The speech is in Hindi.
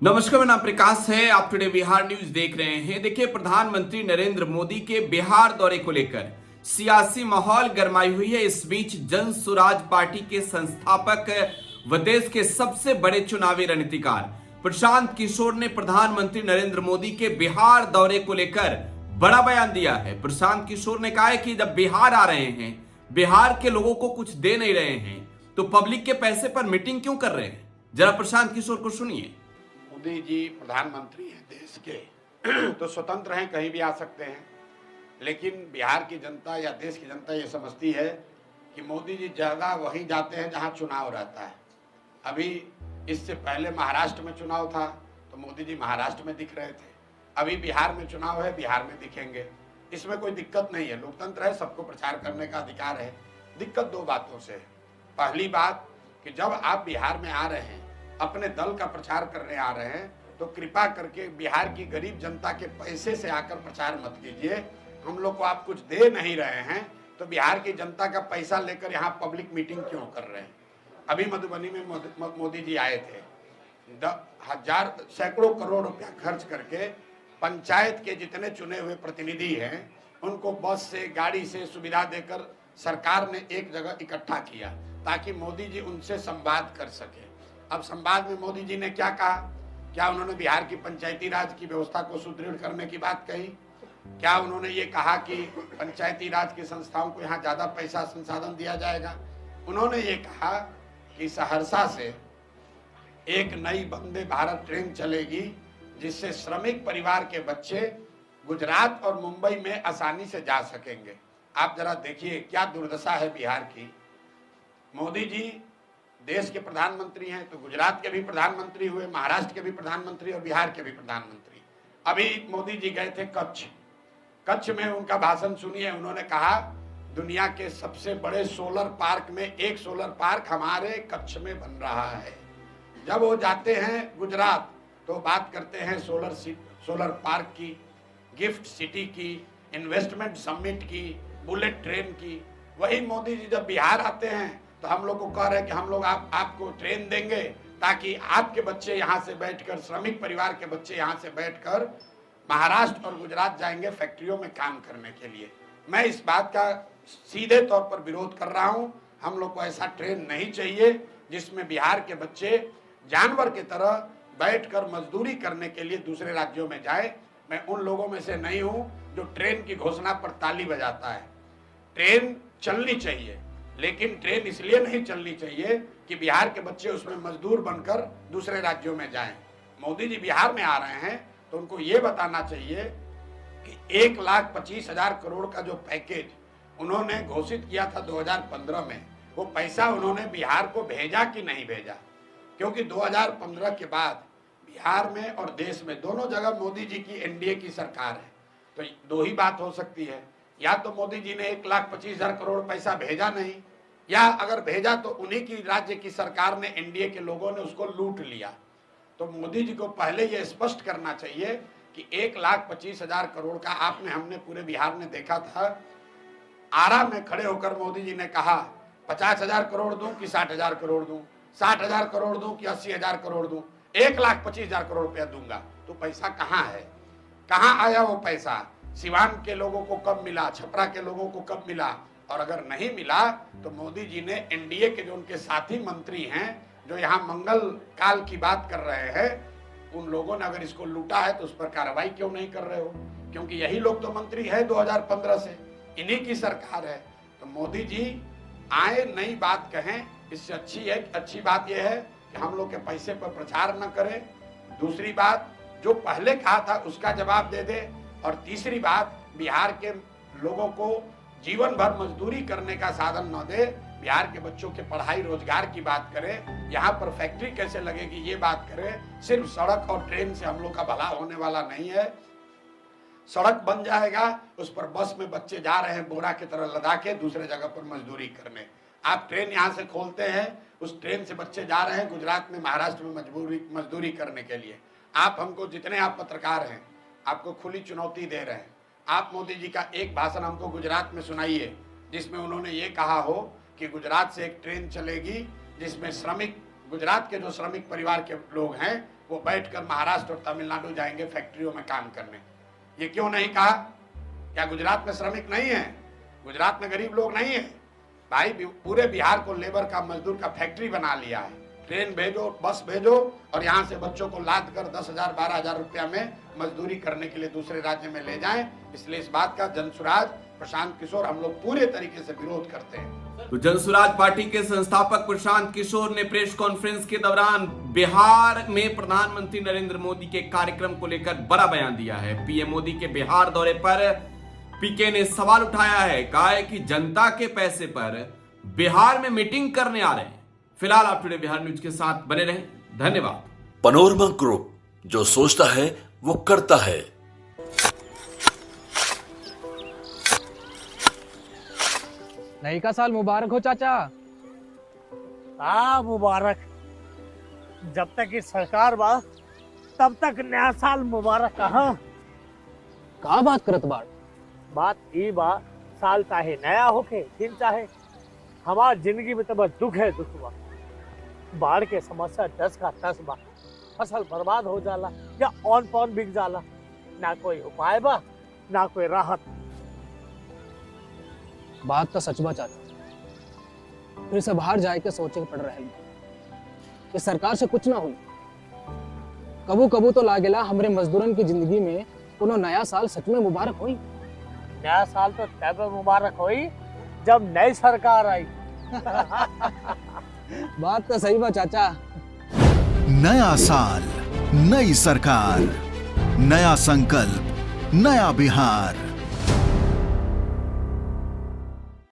नमस्कार, मेरा नाम प्रकाश है। आप टुडे बिहार न्यूज देख रहे हैं। देखिए, प्रधानमंत्री नरेंद्र मोदी के बिहार दौरे को लेकर सियासी माहौल गरमाई हुई है। इस बीच जन स्वराज पार्टी के संस्थापक व देश के सबसे बड़े चुनावी रणनीतिकार प्रशांत किशोर ने प्रधानमंत्री नरेंद्र मोदी के बिहार दौरे को लेकर बड़ा बयान दिया है। प्रशांत किशोर ने कहा है कि जब बिहार आ रहे हैं, बिहार के लोगों को कुछ दे नहीं रहे हैं, तो पब्लिक के पैसे पर मीटिंग क्यों कर रहे हैं। जरा प्रशांत किशोर को सुनिए। मोदी जी प्रधानमंत्री हैं देश के तो स्वतंत्र हैं, कहीं भी आ सकते हैं। लेकिन बिहार की जनता या देश की जनता ये समझती है कि मोदी जी ज़्यादा वहीं जाते हैं जहां चुनाव रहता है। अभी इससे पहले महाराष्ट्र में चुनाव था तो मोदी जी महाराष्ट्र में दिख रहे थे। अभी बिहार में चुनाव है, बिहार में दिखेंगे। इसमें कोई दिक्कत नहीं है, लोकतंत्र है, सबको प्रचार करने का अधिकार है। दिक्कत दो बातों से है। पहली बात कि जब आप बिहार में आ रहे हैं, अपने दल का प्रचार करने आ रहे हैं, तो कृपा करके बिहार की गरीब जनता के पैसे से आकर प्रचार मत कीजिए। हम लोग को आप कुछ दे नहीं रहे हैं तो बिहार की जनता का पैसा लेकर यहाँ पब्लिक मीटिंग क्यों कर रहे हैं। अभी मधुबनी में मोदी जी आए थे, सैकड़ों करोड़ रुपया खर्च करके पंचायत के जितने चुने हुए प्रतिनिधि हैं उनको बस से, गाड़ी से सुविधा देकर सरकार ने एक जगह इकट्ठा किया ताकि मोदी जी उनसे संवाद कर सके। अब संवाद में मोदी जी ने क्या कहा? क्या उन्होंने बिहार की पंचायती राज की व्यवस्था को सुदृढ़ करने की बात कही? क्या उन्होंने ये कहा कि पंचायती राज की संस्थाओं को यहाँ ज्यादा पैसा संसाधन दिया जाएगा? उन्होंने ये कहा कि सहरसा से एक नई वंदे भारत ट्रेन चलेगी जिससे श्रमिक परिवार के बच्चे गुजरात और मुंबई में आसानी से जा सकेंगे। आप जरा देखिए क्या दुर्दशा है बिहार की। मोदी जी देश के प्रधानमंत्री हैं तो गुजरात के भी प्रधानमंत्री हुए, महाराष्ट्र के भी प्रधानमंत्री और बिहार के भी प्रधानमंत्री। अभी मोदी जी गए थे कच्छ में उनका भाषण सुनिए। उन्होंने कहा दुनिया के सबसे बड़े सोलर पार्क में एक सोलर पार्क हमारे कच्छ में बन रहा है। जब वो जाते हैं गुजरात तो बात करते हैं सोलर पार्क की, गिफ्ट सिटी की, इन्वेस्टमेंट समिट की, बुलेट ट्रेन की। वही मोदी जी जब बिहार आते हैं तो हम लोग को कह रहे हैं कि हम लोग आपको ट्रेन देंगे ताकि आपके बच्चे यहाँ से बैठकर, श्रमिक परिवार के बच्चे यहाँ से बैठकर महाराष्ट्र और गुजरात जाएंगे फैक्ट्रियों में काम करने के लिए। मैं इस बात का सीधे तौर पर विरोध कर रहा हूँ। हम लोग को ऐसा ट्रेन नहीं चाहिए जिसमें बिहार के बच्चे जानवर की तरह बैठकर मजदूरी करने के लिए दूसरे राज्यों में जाए। मैं उन लोगों में से नहीं हूँ जो ट्रेन की घोषणा पर ताली बजाता है। ट्रेन चलनी चाहिए, लेकिन ट्रेन इसलिए नहीं चलनी चाहिए कि बिहार के बच्चे उसमें मजदूर बनकर दूसरे राज्यों में जाएं। मोदी जी बिहार में आ रहे हैं तो उनको ये बताना चाहिए कि 1,25,000 करोड़ का जो पैकेज उन्होंने घोषित किया था 2015 में, वो पैसा उन्होंने बिहार को भेजा कि नहीं भेजा। क्योंकि 2015 के बाद बिहार में और देश में दोनों जगह मोदी जी की एनडीए की सरकार है। तो दो ही बात हो सकती है, या तो मोदी जी ने 1,25,000 करोड़ पैसा भेजा नहीं, या अगर भेजा तो उन्हीं की राज्य की सरकार ने, एनडीए के लोगों ने उसको लूट लिया। तो मोदी जी को पहले ये स्पष्ट करना चाहिए कि 1,25,000 करोड़ का हमने पूरे बिहार में देखा था। आरा में खड़े होकर मोदी जी ने कहा 50,000 करोड़ दूं कि 60,000 करोड़ दूं, 60,000 करोड़ दूं कि 80,000 करोड़ दूं, 1,25,000 करोड़ रुपया दूंगा। तो पैसा कहाँ है? कहाँ आया वो पैसा? सिवान के लोगों को कब मिला? छपरा के लोगों को कब मिला? और अगर नहीं मिला तो मोदी जी ने एनडीए के जो उनके साथी मंत्री हैं जो यहाँ मंगल काल की बात कर रहे हैं, उन लोगों ने अगर इसको लूटा है तो उस पर कार्रवाई क्यों नहीं कर रहे हो? क्योंकि यही लोग तो मंत्री है 2015 से, इन्हीं की सरकार है। तो मोदी जी आए, नई बात कहें, इससे अच्छी बात यह है कि हम लोग के पैसे पर प्रचार न करें। दूसरी बात, जो पहले कहा था उसका जवाब दे दे। और तीसरी बात, बिहार के लोगों को जीवन भर मजदूरी करने का साधन न दे। बिहार के बच्चों के पढ़ाई रोजगार की बात करें, यहाँ पर फैक्ट्री कैसे लगेगी ये बात करें। सिर्फ सड़क और ट्रेन से हम लोग का भला होने वाला नहीं है। सड़क बन जाएगा, उस पर बस में बच्चे जा रहे हैं बोरा की तरह लदा के दूसरे जगह पर मजदूरी करने। आप ट्रेन यहाँ से खोलते हैं, उस ट्रेन से बच्चे जा रहे हैं गुजरात में, महाराष्ट्र में मजदूरी करने के लिए। आप हमको, जितने आप पत्रकार हैं, आपको खुली चुनौती दे रहे हैं। आप मोदी जी का एक भाषण हमको गुजरात में सुनाइए जिसमें उन्होंने ये कहा हो कि गुजरात से एक ट्रेन चलेगी जिसमें गुजरात के जो श्रमिक परिवार के लोग हैं वो बैठकर महाराष्ट्र और तमिलनाडु जाएंगे फैक्ट्रियों में काम करने। ये क्यों नहीं कहा? क्या गुजरात में श्रमिक नहीं है? गुजरात में गरीब लोग नहीं है? भाई पूरे बिहार को लेबर का, मजदूर का फैक्ट्री बना लिया है। ट्रेन भेजो, बस भेजो और यहाँ से बच्चों को लाद कर 10,000 12,000 रुपया में मजदूरी करने के लिए दूसरे राज्य में ले जाएं। इसलिए इस बात का जनसुराज प्रशांत किशोर हम लोग पूरे तरीके से विरोध करते हैं। तो जनसुराज पार्टी के संस्थापक प्रशांत किशोर ने प्रेस कॉन्फ्रेंस के दौरान बिहार में प्रधानमंत्री नरेंद्र मोदी के कार्यक्रम को लेकर बड़ा बयान दिया है। पीएम मोदी के बिहार दौरे पर पीके ने सवाल उठाया है, कहा है कि जनता के पैसे पर बिहार में मीटिंग करने आ रहे हैं। फिलहाल आप टुडे बिहार न्यूज के साथ बने रहें। धन्यवाद। पनोरमा ग्रुप, जो सोचता है वो करता है। नई का साल मुबारक हो चाचा। मुबारक। जब तक ये सरकार बा तब तक नया साल मुबारक। का बात करत बाड़? बात ई बा, साल चाहे नया होके दिन चाहे, हमार जिंदगी में तो बस दुख है, दुख बा। बाढ़ के समस्या 10 का 10 बा। फसल बर्बाद हो जाला या ऑन पॉन बिक जाला, ना कोई उपाय बा ना कोई राहत। बात तो सच बा चाचा, फिर से बाहर जाए के सोचे के पड़ रहे हैं कि सरकार से कुछ ना हुई। कबू कबू तो लागेला हमरे मजदूरन की जिंदगी में कोनो नया साल सच में मुबारक हुई। नया साल तो तब मुबारक हुई जब नई सरकार आई। बात तो सही बा चाचा। नया साल, नई सरकार, नया संकल्प, नया बिहार।